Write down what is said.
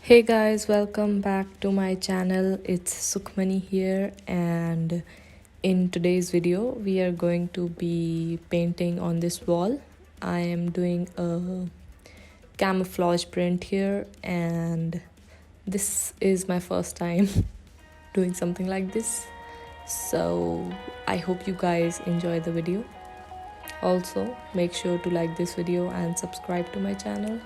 Hey guys, welcome back to my channel. It's Sukhmani here, and in today's video, we are going to be painting on this wall. I am doing a camouflage print here, and this is my first time doing something like this. So, I hope you guys enjoy the video. Also, make sure to like this video and subscribe to my channel.